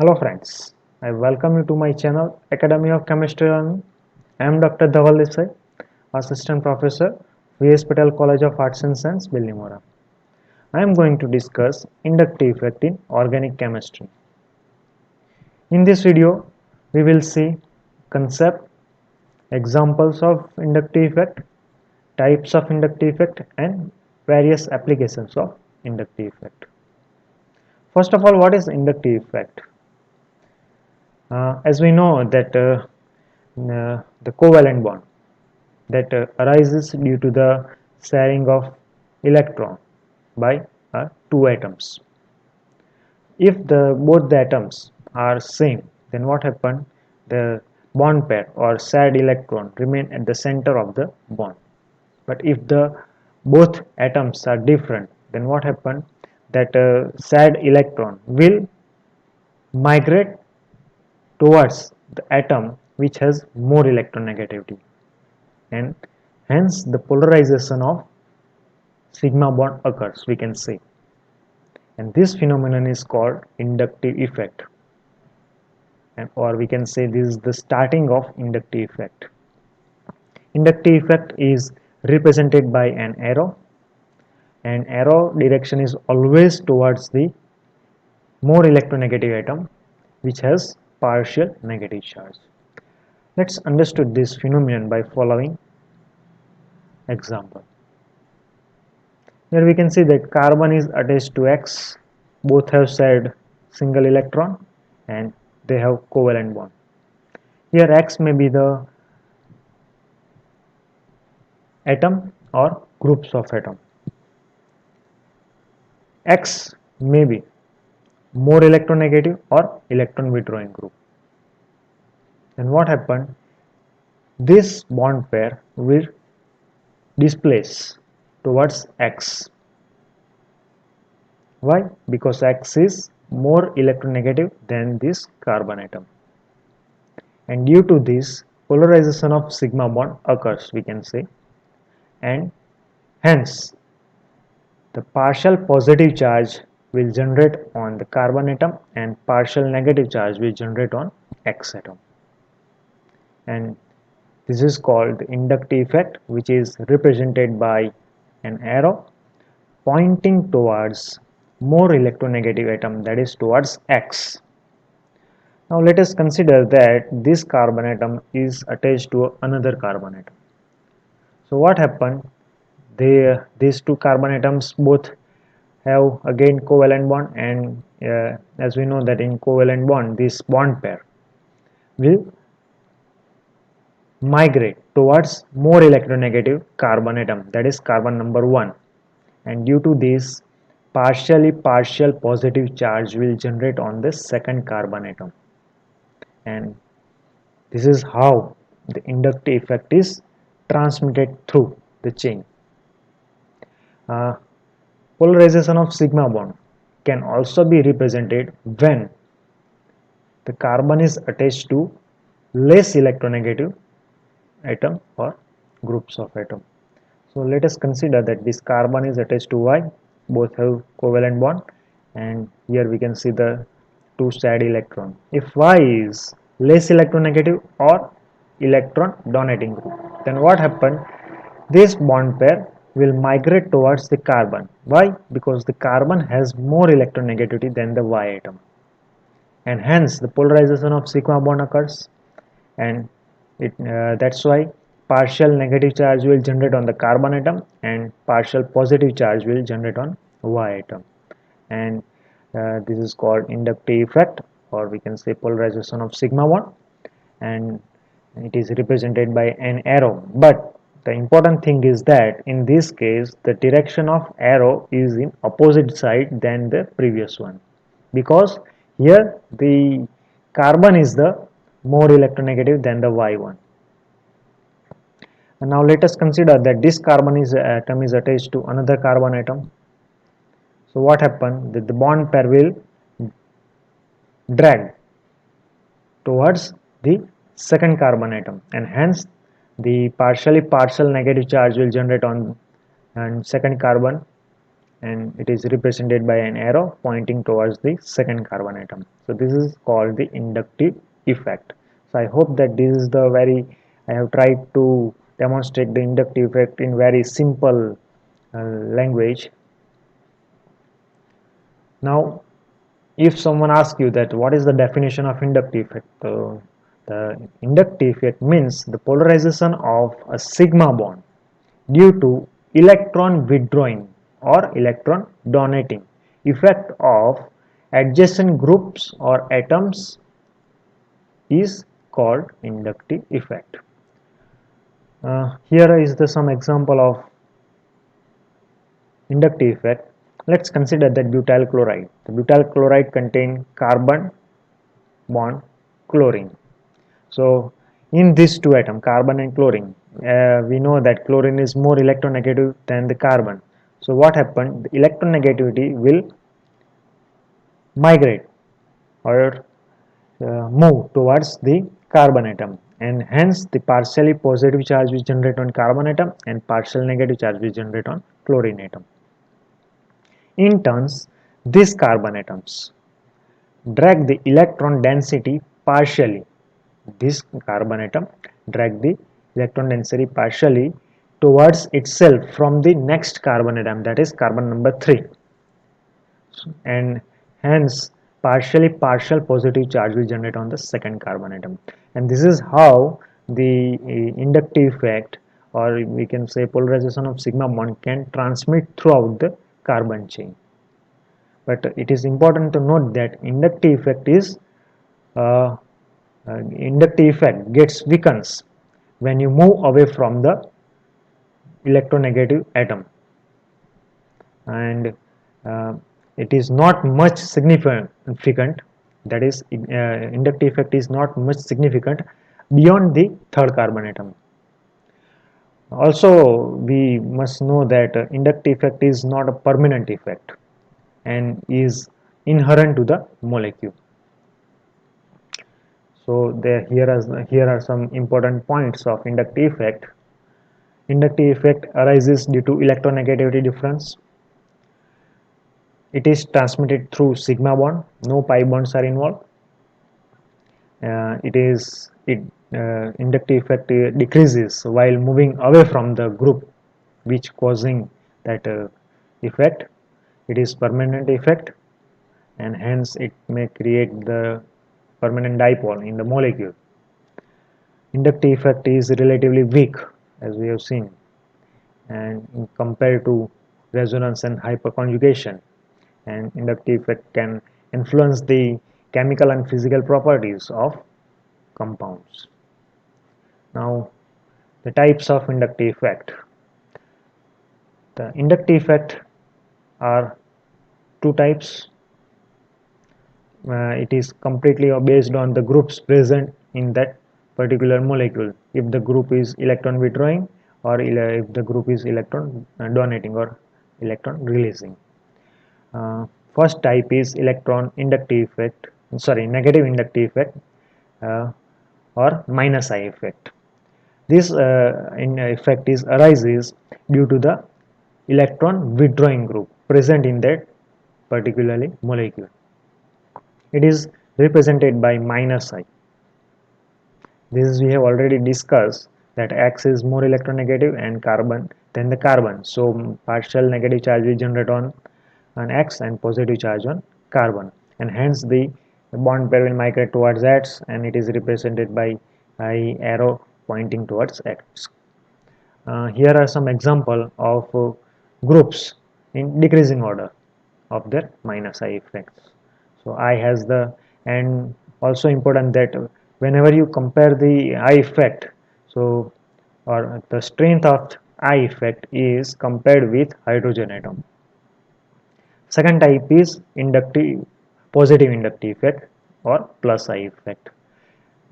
Hello friends, I welcome you to my channel Academy of Chemistry Learning. I am Dr. Dhaval Desai, Assistant Professor, VS Patel College of Arts and Science, Billimora. I am going to discuss inductive effect in organic chemistry. In this video, we will see concept, examples of inductive effect, types of inductive effect and various applications of inductive effect. First of all, what is inductive effect? As we know that the covalent bond that arises due to the sharing of electron by two atoms. If both the atoms are same, then what happen? The bond pair or shared electron remain at the center of the bond. But if the both atoms are different, then what happen? That shared electron will migrate towards the atom which has more electronegativity, and hence the polarization of sigma bond occurs, we can say, and this phenomenon is called inductive effect, and or we can say this is the starting of inductive effect. Inductive effect is represented by an arrow, and arrow direction is always towards the more electronegative atom which has partial negative charge. Let's understand this phenomenon by following example. Here we can see that carbon is attached to X, both have shared single electron and they have covalent bond. Here X may be the atom or groups of atom. X may be more electronegative or electron withdrawing group. And what happened? This bond pair will displace towards X. Why? Because X is more electronegative than this carbon atom. And due to this, polarization of sigma bond occurs, we can say, and hence the partial positive charge will generate on the carbon atom and partial negative charge will generate on X atom. And this is called the inductive effect, which is represented by an arrow pointing towards more electronegative atom, that is towards X. Now let us consider that this carbon atom is attached to another carbon atom. So what happened? These two carbon atoms both have again covalent bond, and as we know that in covalent bond this bond pair will migrate towards more electronegative carbon atom, that is carbon number 1, and due to this partial positive charge will generate on the second carbon atom, and this is how the inductive effect is transmitted through the chain. Polarization of sigma bond can also be represented when the carbon is attached to less electronegative atom or groups of atom. So let us consider that this carbon is attached to Y, both have covalent bond, and here we can see the two shared electron. If Y is less electronegative or electron donating group, then what happens? This bond pair will migrate towards the carbon. Why? Because the carbon has more electronegativity than the Y atom, and hence the polarization of sigma bond occurs, and that's why partial negative charge will generate on the carbon atom and partial positive charge will generate on Y atom, and this is called inductive effect, or we can say polarization of sigma bond, and it is represented by an arrow. But the important thing is that in this case the direction of arrow is in opposite side than the previous one, because here the carbon is the more electronegative than the Y one. And now let us consider that this carbon atom is attached to another carbon atom. So what happens? That the bond pair will drag towards the second carbon atom, and hence the partial negative charge will generate on and second carbon, and it is represented by an arrow pointing towards the second carbon atom. So this is called the inductive effect. So I hope that this is the very, I have tried to demonstrate the inductive effect in very simple language. Now if someone asks you that what is the definition of inductive effect, the inductive effect means the polarization of a sigma bond due to electron withdrawing or electron donating effect of adjacent groups or atoms is called inductive effect. Here is some example of inductive effect. Let's consider that butyl chloride. The butyl chloride contain carbon bond chlorine. So in these two atoms, carbon and chlorine, we know that chlorine is more electronegative than the carbon. So what happened? The electronegativity will migrate or move towards the carbon atom, and hence the partially positive charge will generate on carbon atom and partial negative charge will generate on chlorine atom. In turns, these carbon atoms drag the electron density partially. This carbon atom drag the electron density partially towards itself from the next carbon atom, that is carbon number 3, and hence partial positive charge will generate on the second carbon atom. And this is how the inductive effect, or we can say polarization of sigma bond, can transmit throughout the carbon chain. But it is important to note that uh, inductive effect gets weakens when you move away from the electronegative atom, and uh, it is not much significant, that is inductive effect is not much significant beyond the third carbon atom. Also we must know that inductive effect is not a permanent effect and is inherent to the molecule. So here are some important points of inductive effect. Inductive effect arises due to electronegativity difference. It is transmitted through sigma bond, no pi bonds are involved. Inductive effect decreases while moving away from the group which causing that effect. It is permanent effect, and hence it may create the permanent dipole in the molecule. Inductive effect is relatively weak, as we have seen, and compared to resonance and hyperconjugation, and inductive effect can influence the chemical and physical properties of compounds. Now the types of inductive effect. The inductive effect are two types. It is completely based on the groups present in that particular molecule, if the group is electron withdrawing or if the group is electron donating or electron releasing. First type is electron inductive effect, sorry, negative inductive effect, or minus I effect. This effect arises due to the electron withdrawing group present in that particularly molecule. It is represented by minus I. This we have already discussed that X is more electronegative and carbon than the carbon. So partial negative charge will generate on X and positive charge on carbon, and hence the bond pair will migrate towards X, and it is represented by I arrow pointing towards X. Here are some example of groups in decreasing order of their minus I effects. So I has the, and also important that whenever you compare the I effect, so or the strength of I effect is compared with hydrogen atom. Second type is inductive, positive inductive effect or plus I effect.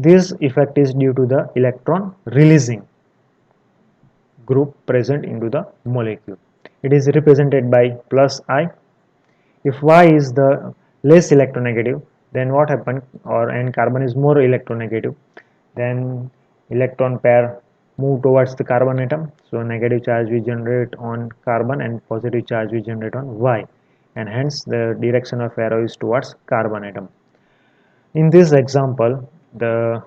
This effect is due to the electron releasing group present into the molecule. It is represented by plus I. If Y is the less electronegative, then what happens, or and carbon is more electronegative, then electron pair move towards the carbon atom. So negative charge we generate on carbon and positive charge we generate on Y, and hence the direction of arrow is towards carbon atom. In this example, the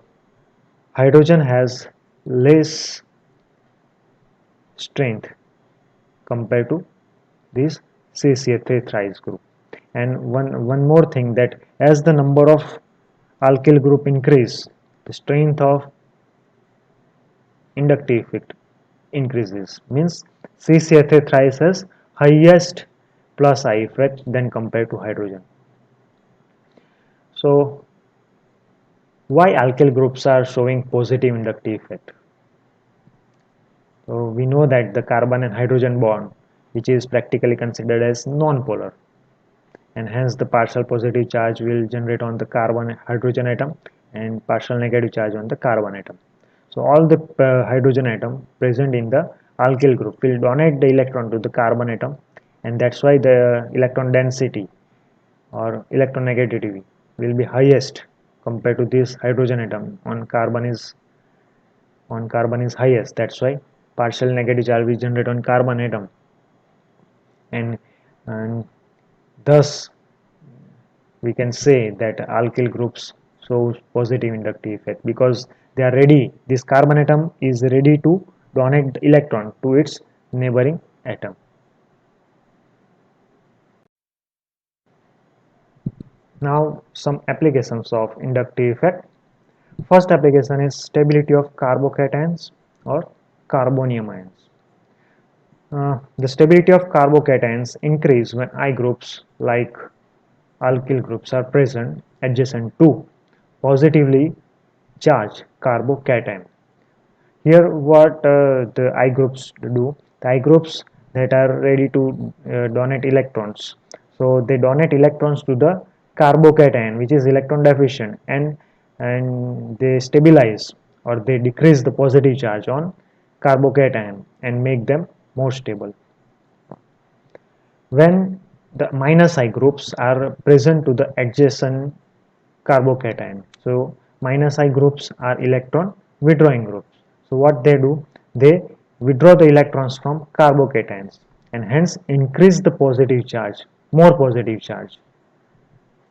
hydrogen has less strength compared to this CCA3 thrice group. And one more thing, that as the number of alkyl group increase, the strength of inductive effect increases. Means CCA3 thrice has highest plus I effect than compared to hydrogen. So why alkyl groups are showing positive inductive effect? So we know that the carbon and hydrogen bond, which is practically considered as non-polar, and hence the partial positive charge will generate on the carbon hydrogen atom and partial negative charge on the carbon atom. So all the hydrogen atom present in the alkyl group will donate the electron to the carbon atom, and that's why the electron density or electronegativity will be highest compared to this hydrogen atom. On carbon is highest. That's why partial negative charge will generate on carbon atom, and thus we can say that alkyl groups show positive inductive effect because they are ready. This carbon atom is ready to donate the electron to its neighboring atom. Now some applications of inductive effect. First application is stability of carbocations or carbonium ions. The stability of carbocations increase when I groups like alkyl groups are present adjacent to positively charged carbocation. Here what the I groups do, the I groups that are ready to donate electrons, so they donate electrons to the carbocation which is electron deficient, and they stabilize or they decrease the positive charge on carbocation and make them more stable. When the minus I groups are present to the adjacent carbocation, so minus I groups are electron withdrawing groups. So what they do, they withdraw the electrons from carbocations and hence increase the positive charge, more positive charge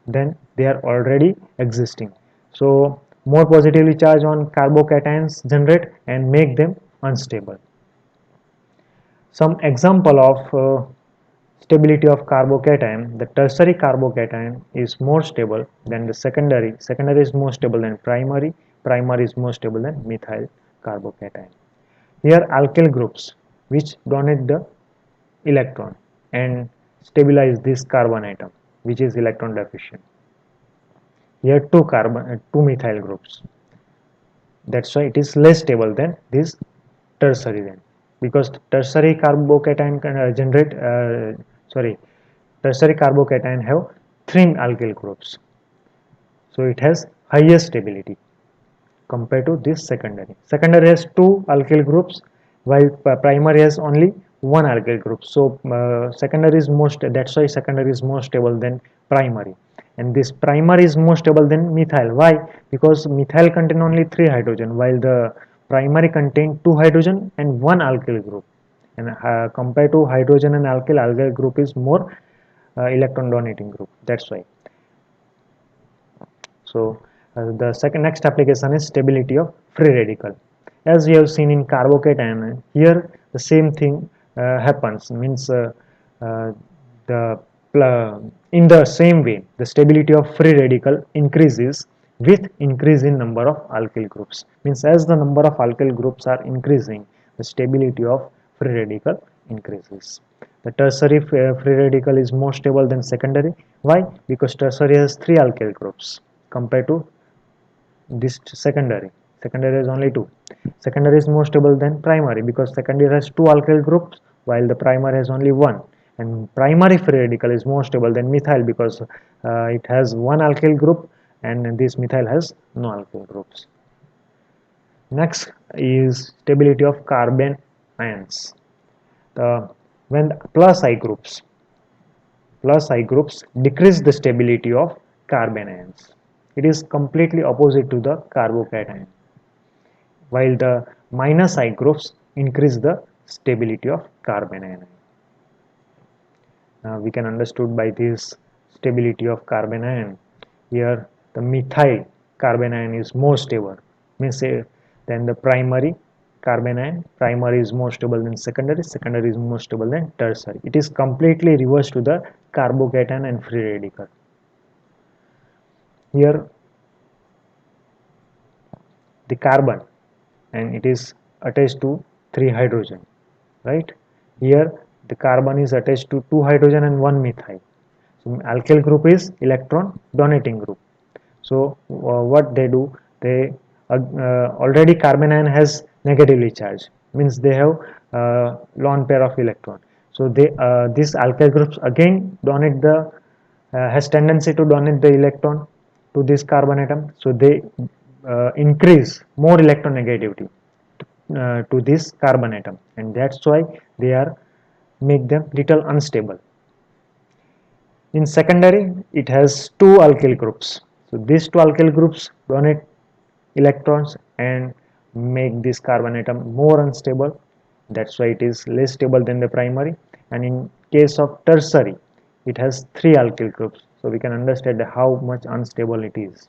than they are already existing. So more positively charged on carbocations generate and make them unstable. Some example of stability of carbocation, the tertiary carbocation is more stable than the secondary. Secondary is more stable than primary. Primary is more stable than methyl carbocation. Here alkyl groups which donate the electron and stabilize this carbon atom which is electron deficient. Here two methyl groups. That's why it is less stable than this tertiary then, because tertiary carbocation can generate tertiary carbocation have three alkyl groups, so it has higher stability compared to this secondary. Secondary has two alkyl groups while primary has only one alkyl group. So secondary is most, that's why secondary is more stable than primary, and this primary is more stable than methyl. Why? Because methyl contain only three hydrogen while the primary contain two hydrogen and one alkyl group, and compared to hydrogen and alkyl group is more electron donating group. That's why. So the next application is stability of free radical. As we have seen in carbocation, here the same thing happens. Means the in the same way the stability of free radical increases with increase in number of alkyl groups. Means as the number of alkyl groups are increasing, the stability of free radical increases. The tertiary free radical is more stable than secondary. Why? Because tertiary has three alkyl groups compared to this secondary. Secondary has only two. Secondary is more stable than primary because secondary has two alkyl groups while the primary has only one. And primary free radical is more stable than methyl because it has one alkyl group and this methyl has no alkyl groups. Next is stability of carbon ions. When plus I groups decrease the stability of carbon ions. It is completely opposite to the carbocation. While the minus I groups increase the stability of carbon anion. We can understood by this stability of carbon ion. Here the methyl carbon ion is more stable, means than the primary carbon ion. Primary is more stable than secondary, secondary is more stable than tertiary. It is completely reversed to the carbocation and free radical. Here the carbon and it is attached to 3 hydrogen, right? Here the carbon is attached to 2 hydrogen and 1 methyl. So alkyl group is electron donating group. So what they do, they already carbon ion has negatively charged, means they have lone pair of electron. So they this alkyl groups again donate the has tendency to donate the electron to this carbon atom. So they increase more electronegativity to this carbon atom, and that's why they are make them little unstable. In secondary, it has two alkyl groups. So these two alkyl groups donate electrons and make this carbon atom more unstable. That's why it is less stable than the primary. And in case of tertiary, it has three alkyl groups. So we can understand how much unstable it is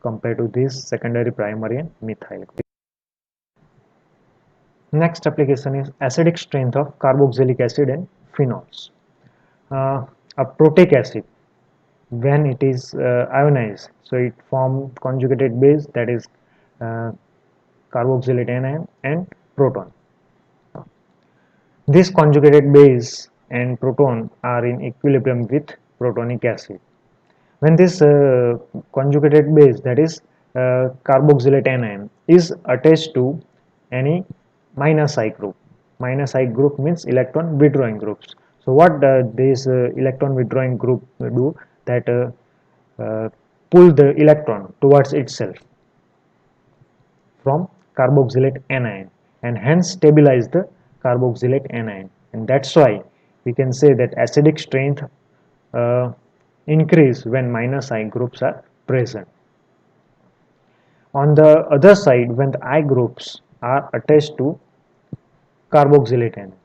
compared to this secondary, primary, and methyl group. Next application is acidic strength of carboxylic acid and phenols. A protic acid, when it is ionized, so it forms conjugated base, that is uh, carboxylate anion and proton. This conjugated base and proton are in equilibrium with protonic acid. When this conjugated base, that is carboxylate anion, is attached to any minus I group. Minus I group means electron withdrawing groups. So what this electron withdrawing group do, that pull the electron towards itself from carboxylate anion and hence stabilize the carboxylate anion, and that's why we can say that acidic strength uh, increase when minus I groups are present. On the other side, when the I groups are attached to carboxylate anion,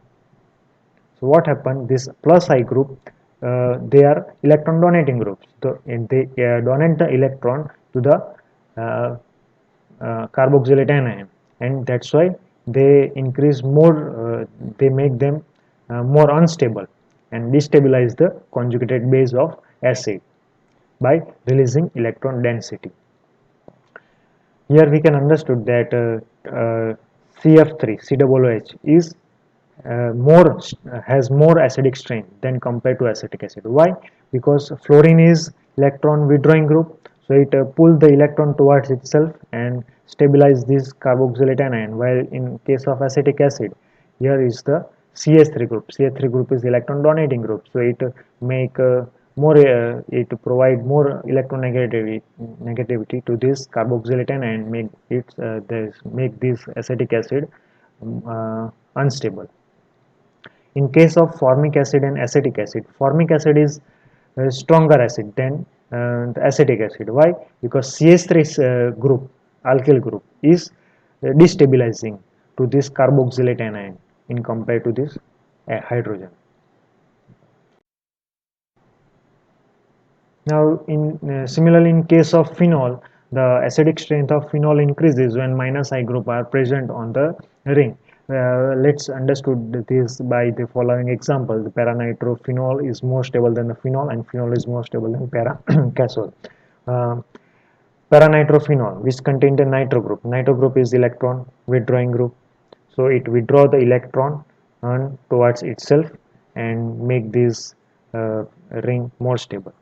so what happened, this plus I group, they are electron donating groups, so they donate the electron to the uh, carboxylate anion, and that's why they increase more, they make them more unstable and destabilize the conjugated base of acid by releasing electron density. Here we can understood that CF3 COOH is more has more acidic strength than compared to acetic acid. Why? Because fluorine is electron withdrawing group, so it pulls the electron towards itself and stabilize this carboxylate anion, while in case of acetic acid, here is the CH3 group. CH3 group is electron donating group, so it make more it provide more electronegativity to this carboxylate anion and make it make this acetic acid unstable. In case of formic acid and acetic acid, formic acid is a stronger acid than the acetic acid. Why? Because CH3 group, alkyl group, is destabilizing to this carboxylate anion in compared to this hydrogen. Now, similarly, in case of phenol, the acidic strength of phenol increases when minus I group are present on the ring. Let's understood this by the following example. The paranitrophenol is more stable than the phenol, and phenol is more stable than paracasol. Uh, Paranitrophenol, which contains a nitro group. Nitro group is electron withdrawing group, so it withdraw the electron towards itself and make this ring more stable.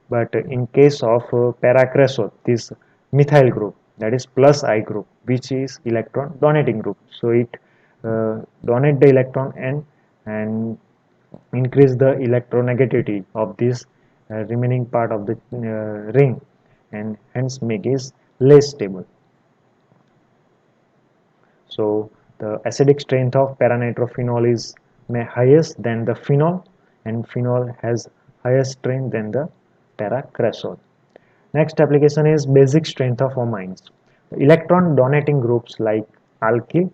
But in case of paracresol, this methyl group, that is plus I group, which is electron donating group, so it donate the electron and increase the electronegativity of this remaining part of the ring, and hence make it less stable. So the acidic strength of paranitrophenol is highest than the phenol, and phenol has higher strength than the paracresol. Next application is basic strength of amines. Electron donating groups like alkyl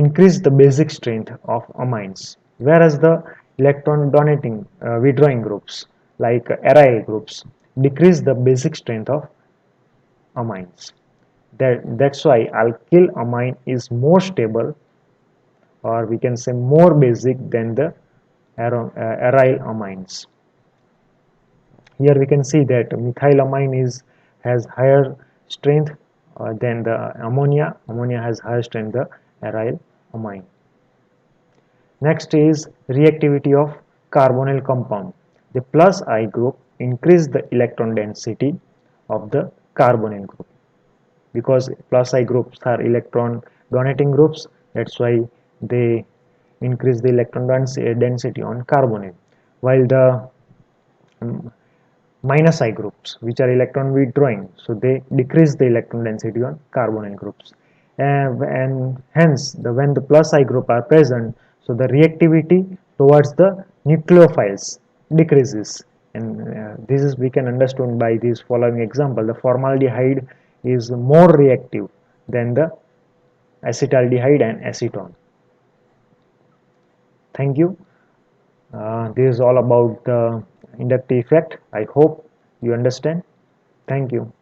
increase the basic strength of amines, whereas the electron donating withdrawing groups like aryl groups decrease the basic strength of amines. That's why alkyl amine is more stable, or we can say more basic than the aryl amines. Here we can see that methylamine has higher strength than the ammonia. Ammonia has higher strength than the aryl amine. Next is reactivity of carbonyl compound. The plus I group increase the electron density of the carbonyl group, because plus I groups are electron donating groups. That's why they increase the electron density on carbonyl, while the um, minus I groups, which are electron withdrawing, so they decrease the electron density on carbonyl groups. And hence, when the plus I group are present, so the reactivity towards the nucleophiles decreases. And this is we can understand by this following example. The formaldehyde is more reactive than the acetaldehyde and acetone. Thank you. This is all about the inductive effect. I hope you understand. Thank you.